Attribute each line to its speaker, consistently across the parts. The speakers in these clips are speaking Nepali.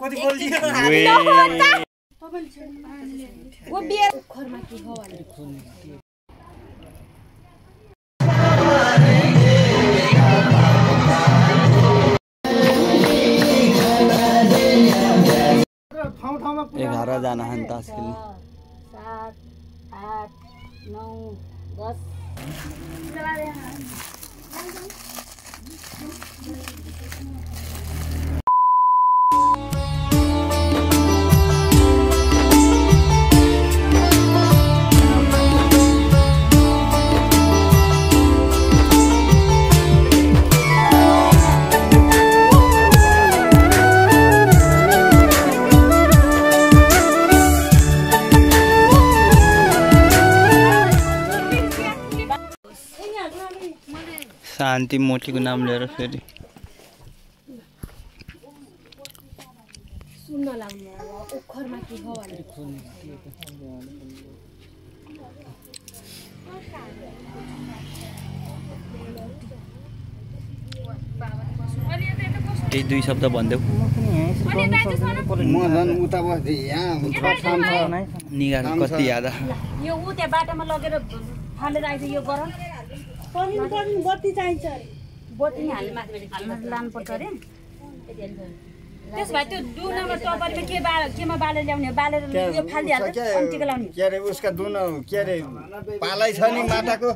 Speaker 1: कति बोल्दियो
Speaker 2: वो बियर घरमा के हो भने
Speaker 1: ठाउँ 11 जना हन तास खेल्ने
Speaker 2: 7 8 9 10
Speaker 1: शान्ति मोटीको नाम लिएर फेरि
Speaker 2: सुन्न लाग्नु ओखरमा के हो भने
Speaker 1: केही 2 शब्द भन्देऊ
Speaker 3: म झन् उता बस्दै यहाँ
Speaker 1: निगाको कति याद
Speaker 2: यो उ त्यहाँ बाटोमा लगेर फालेर आइज यो गर पनि बत्ती चाहिन्छ बत्ती नि हाल्न लानुपर्छ अरे त्यसो भए त्यो दुनामा टपरमा केमा बालेर ल्याउने बालेर यो फालिदिहाल्छ अनि टिका लाउने
Speaker 3: के अरे उसका दुन के अरे पालै छ नि माटाको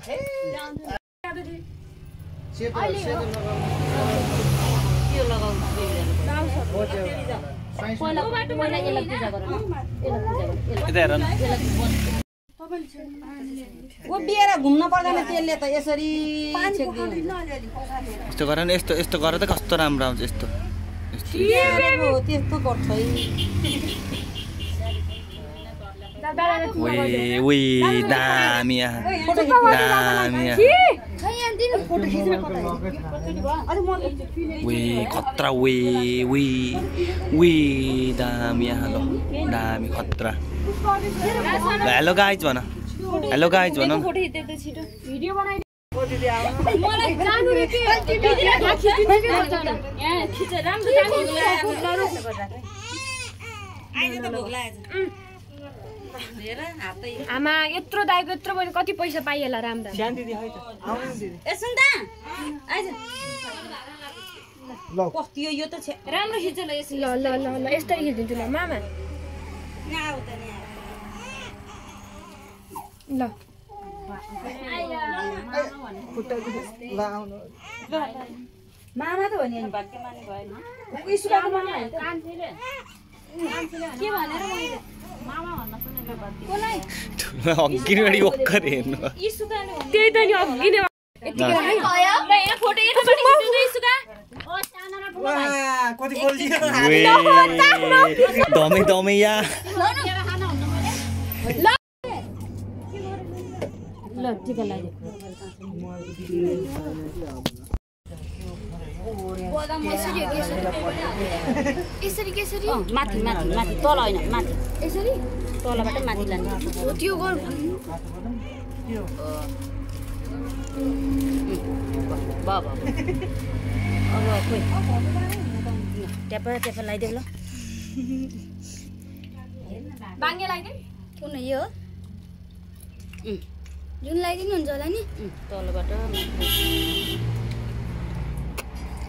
Speaker 2: त्यो लगाउनु पहिला यसलाई पूजा गरौँ
Speaker 1: यता हेर न
Speaker 2: वो बिएर घुम्न पर्दैन त्यसले त यसरी
Speaker 1: यस्तो गर न यस्तो गर त कस्तो राम्रो आउँछ यस्तो
Speaker 2: त्यस्तो गर्छ
Speaker 1: वे दामी वे खतरा वे दामी लो दामी खतरा हेलो गाइज भन
Speaker 4: आमा यत्रो दाइको यत्रो बजे कति पैसा पाइएला राम्रो
Speaker 2: यो त
Speaker 4: राम्रो खिच्छ ल यसरी ल यस्तै खिचिदिन्छु ल मामा ल
Speaker 2: मामा त हो नि भाग्य माने भएन के भनेर मामा भन्न सुनेर
Speaker 1: अघिबाट ओक्कर हेर्नु
Speaker 4: त्यही त नि अघि नै
Speaker 1: कति बोल्दियो दमै या
Speaker 2: ल टिका लगाइदियो
Speaker 4: यसरी
Speaker 2: माथि तल होइन माथि
Speaker 4: यसरी
Speaker 2: तलबाट माथि लाने
Speaker 4: हो त्यो गर
Speaker 2: बाबा अब खोइ ट्याप लगाइदेऊ ल
Speaker 4: बाङ्गे लगाइदिनु
Speaker 5: कुन यो जुन लगाइदिनु हुन्छ होला नि
Speaker 2: तलबाट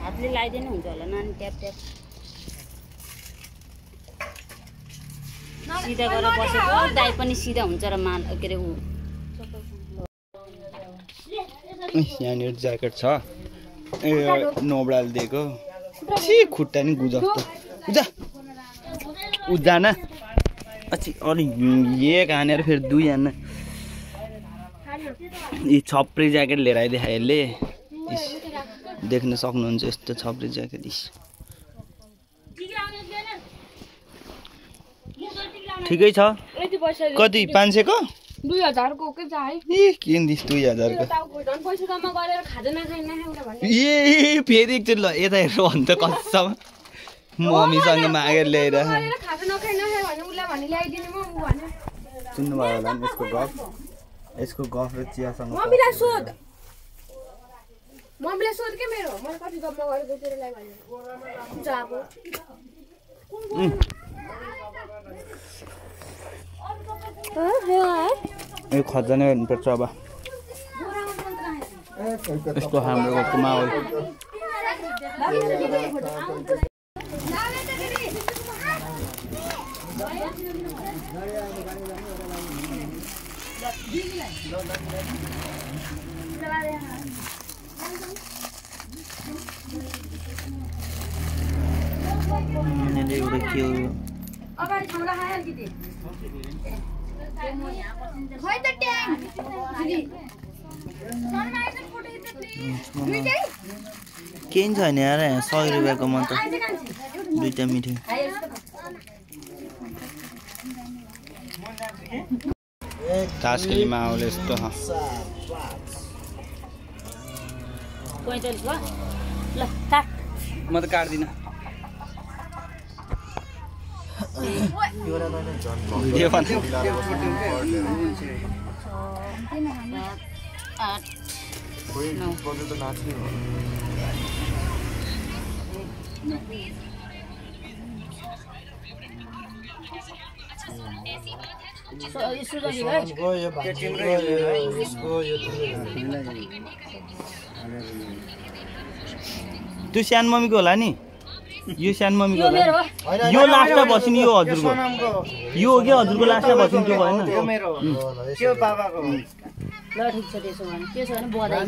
Speaker 2: हातले लगाइदिनु हुन्छ होला नानी ट्याप सिधा गरेर बसेको दाइ पनि सिधा हुन्छ र माल के अरे ऊ
Speaker 1: यहाँनिर ज्याकेट छ ए नोब्राले दिएको खुट्टा नि गुजस्तो उजाना अच्छी अलि एक हानेर फेरि 2 हान्न यी छप्री ज्याकेट लिएर आइदेखा यसले देख्न सक्नुहुन्छ यस्तो छप्री ज्याकेट ठिकै छ कति 500 को
Speaker 4: 2000 को के चाहिँ
Speaker 1: ए किन दिस 2000 को
Speaker 4: पैसा जम्मा गरेर खाजा नखाइन भने
Speaker 1: ए फेरि एकचोटि ल यता हेर्नु भन्त कसम मम्मीसँग मागेर ल्याएर
Speaker 4: खाजा नखाइन भने उलाई भने ल्याइदिनु म भने
Speaker 1: सुन्नुभयो होला यसको गफ र चियासँग
Speaker 4: मम्मीलाई सोध मम्मीले सोध्यो के मेरो मैले कति गम्मा गरेको तेरोलाई भने जाबो
Speaker 1: यो खजाना हेर्नुपर्छ अब यस्तो हाम्रो घरको माहौल एउटा के हो
Speaker 2: अगाडि खाना खाए अलिकति
Speaker 5: खै त ट्याङ दिदी
Speaker 1: केही छैन यार 100 रुपियाँको म त दुईटा मिठाई तासखेली माहौल यस्तो छ
Speaker 2: 45 भयो ल काट
Speaker 1: म त काट्दिनँ भिडियो बना
Speaker 2: 8
Speaker 1: त्यो सानो मम्मीको होला नि यो सानो मम्मीको होला यो लास्टमा बस्यो नि यो हजुरको यो हो कि हजुरको लास्टमा बस्यो त्यो भएन
Speaker 3: त्यो मेरो त्यो बाबाको
Speaker 2: ल ठीक छ त्यसो भने बधाई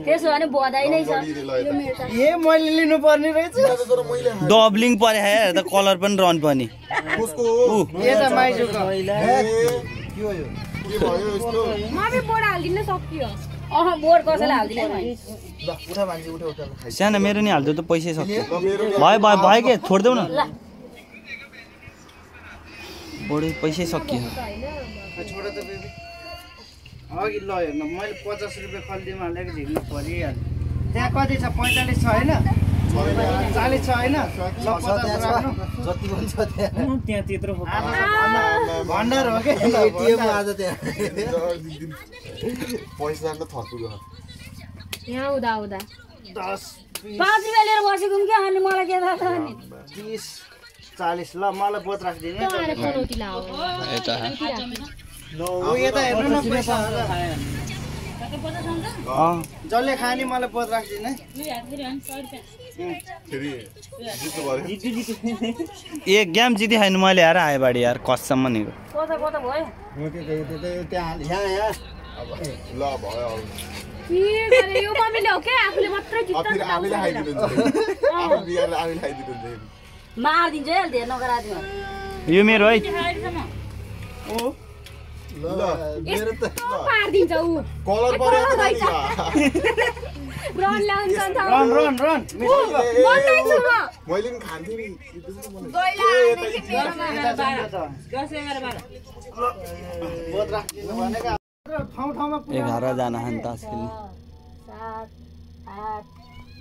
Speaker 2: त्यसो भने बधाई नै छ
Speaker 3: ए मैले लिनु पर्ने रहेछ
Speaker 1: डबलिङ परे हेर त कलर पनि रहनु पर्ने
Speaker 3: ए त माइजुको
Speaker 4: मम्मी बोर्ड हाल्दिन सक्यो
Speaker 2: बोर्ड कसैले हाल्दिन
Speaker 1: सानो मेरो नि हाल्दो त पैसै सक्यो भयो के छोड्देऊ न बढी पैसै सकियो
Speaker 3: छोड त बेबी अघि ल हेर्न मैले 50 रुपैयाँ खल्दीमा हालेको झिक्नु परिहाल्यो त्यहाँ कति छ 45 छ हैन 40 छ हैन जति पनि छ त्यहाँ त्यत्रो भण्डार हो के एटीएम आज त्यहाँ
Speaker 6: पैसा त थप्छु
Speaker 4: यहाँ उदा
Speaker 3: 10
Speaker 2: 5 रुपैयाँ लिएर बसेको कि अनि मलाई के थाहा छ नि
Speaker 3: 20 40 ल मलाई बोत राख्दिनु
Speaker 4: पनौती लाओ
Speaker 1: यता
Speaker 3: उ यता हेर्नु न पैसा जसले खाए नि मलाई बोत राख्दिनु
Speaker 1: एक गेम जिति खानु मैले यार आए बाडी यार कसम भनेको
Speaker 2: कता भयो
Speaker 3: त्यहाँ यहाँ
Speaker 6: ल भयो
Speaker 4: के गरे यो मम्मीले हो के आफुले मात्र जित्छ
Speaker 6: आफैले खाइदिनुहुन्छ आफै बिगारेर आफैले खाइदिनुहुन्छ
Speaker 2: मार्दिन्छ है धेरै नगरादिनु
Speaker 1: यो मेरो है
Speaker 6: मेरो त
Speaker 4: मार्दिन्छ उ
Speaker 6: कलर पर्यो त
Speaker 4: रन लान्छ नि त
Speaker 3: रन
Speaker 4: बनाइछु म
Speaker 6: मैले पनि खान्थे नि
Speaker 3: बोत राख्दिनु भनेको ठाउँमा
Speaker 1: 11 जना हान तास खेल्ने
Speaker 2: 7 8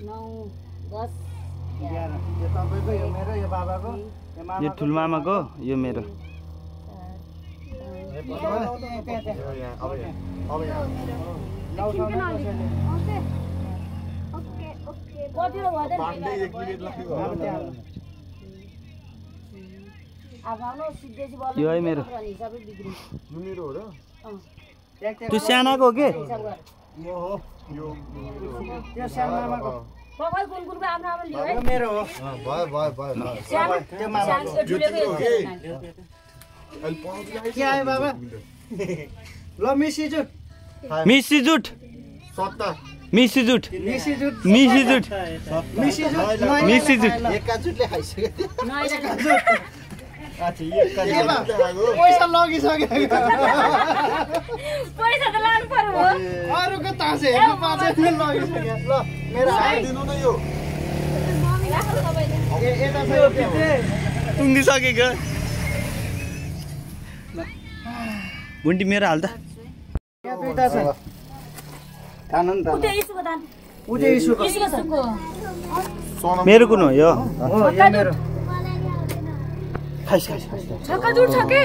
Speaker 2: 9 10
Speaker 3: यो तपाईको यो मेरो यो बाबाको
Speaker 1: यो ठुलमामाको यो मेरो यो है मेरो त्यो सानाको हो के
Speaker 3: त्यो सानोमामाको
Speaker 2: तपाईँ कुन कुनको आफ्नो आफ्नो लियो है
Speaker 3: मेरो हो भयो त्यो मामाको के आयो बाबा ल मिसिजुट एकाजुटले खाइसक्यो पैसा लगिसक्यो
Speaker 2: पैसा त लानु पर्यो
Speaker 3: अरूको तासे हेर्नु पाँच लगिसक्यो ल मेरो
Speaker 6: दिनु न यो
Speaker 1: टुङ्गिसकेको बुन्टी मेरो हाल्दा मेरो कुन हो यो
Speaker 4: छक्का जुट छ के